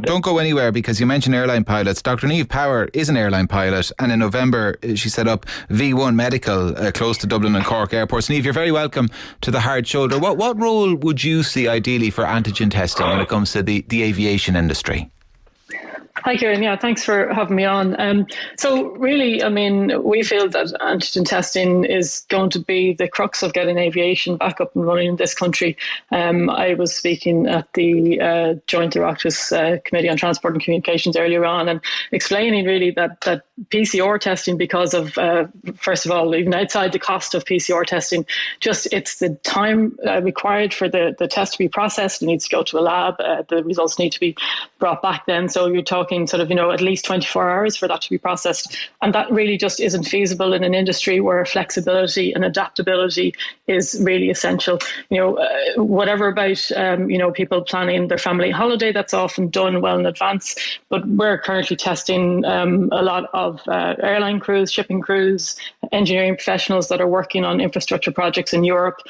Don't go anywhere, because you mentioned airline pilots. Dr. Niamh Power is an airline pilot, and in November she set up V1 Medical close to Dublin and Cork airports. Niamh, you're very welcome to the Hard Shoulder. What role would you see ideally for antigen testing when it comes to the aviation industry? Hi, Kieran. Yeah, thanks for having me on. So really, I mean, we feel that antigen testing is going to be the crux of getting aviation back up and running in this country. I was speaking at the Joint Oireachtas Committee on Transport and Communications earlier on, and explaining really that PCR testing, because of, first of all, even outside the cost of PCR testing, just it's the time required for the test to be processed. It needs to go to a lab. The results need to be brought back then. So you're talking sort of, at least 24 hours for that to be processed. And that really just isn't feasible in an industry where flexibility and adaptability is really essential. Whatever about, people planning their family holiday, that's often done well in advance. But we're currently testing a lot of airline crews, shipping crews, engineering professionals that are working on infrastructure projects in Europe,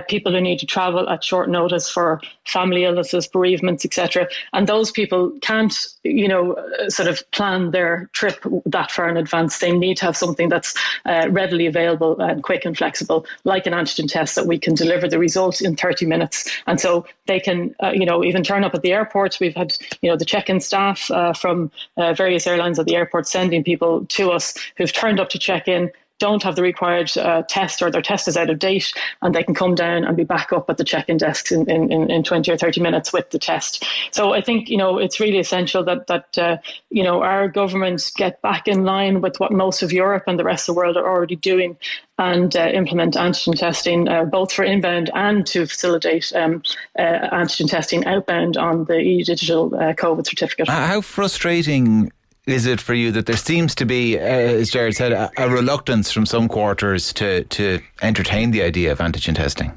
people who need to travel at short notice for family illnesses, bereavements, etc. And those people can't, sort of plan their trip that far in advance. They need to have something that's readily available and quick and flexible, like an antigen test that we can deliver the results in 30 minutes. And so they can, even turn up at the airports. We've had, the check-in staff from various airlines at the airport sending people to us who've turned up to check in, don't have the required test, or their test is out of date, and they can come down and be back up at the check-in desks in 20 or 30 minutes with the test. So I think, it's really essential that our governments get back in line with what most of Europe and the rest of the world are already doing, and implement antigen testing, both for inbound and to facilitate antigen testing outbound on the EU digital COVID certificate. How frustrating is it for you that there seems to be, as Jared said, a reluctance from some quarters to entertain the idea of antigen testing?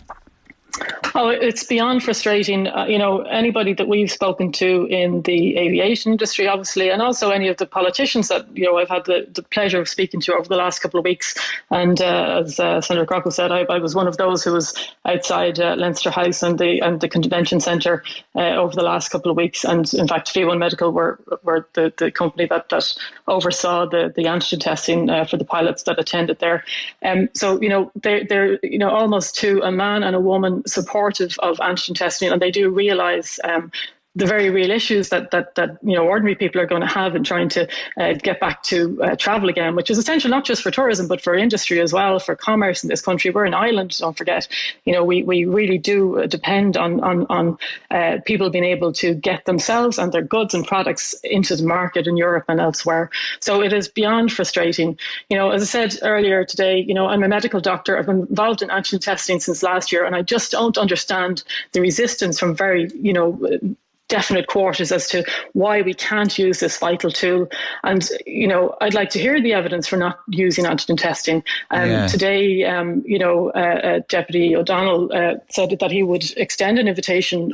Oh, it's beyond frustrating. Anybody that we've spoken to in the aviation industry, obviously, and also any of the politicians that, I've had the pleasure of speaking to over the last couple of weeks. And as Senator Crocco said, I was one of those who was outside Leinster House and the Convention Centre over the last couple of weeks. And in fact, V1 Medical were the company that oversaw the antigen testing for the pilots that attended there. So, they're almost to a man and a woman supportive of antigen testing, and they do realise the very real issues that ordinary people are going to have in trying to get back to travel again, which is essential not just for tourism but for industry as well, for commerce in this country. We're an island, don't forget. We really do depend on people being able to get themselves and their goods and products into the market in Europe and elsewhere. So it is beyond frustrating. As I said earlier today, I'm a medical doctor. I've been involved in antigen testing since last year, and I just don't understand the resistance from very, definite quarters as to why we can't use this vital tool. And, I'd like to hear the evidence for not using antigen testing. Today, Deputy O'Donnell said that he would extend an invitation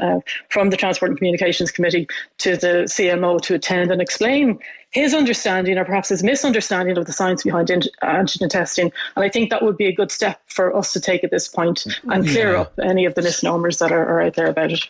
from the Transport and Communications Committee to the CMO to attend and explain his understanding, or perhaps his misunderstanding, of the science behind antigen testing. And I think that would be a good step for us to take at this point and clear up any of the misnomers that are out there about it.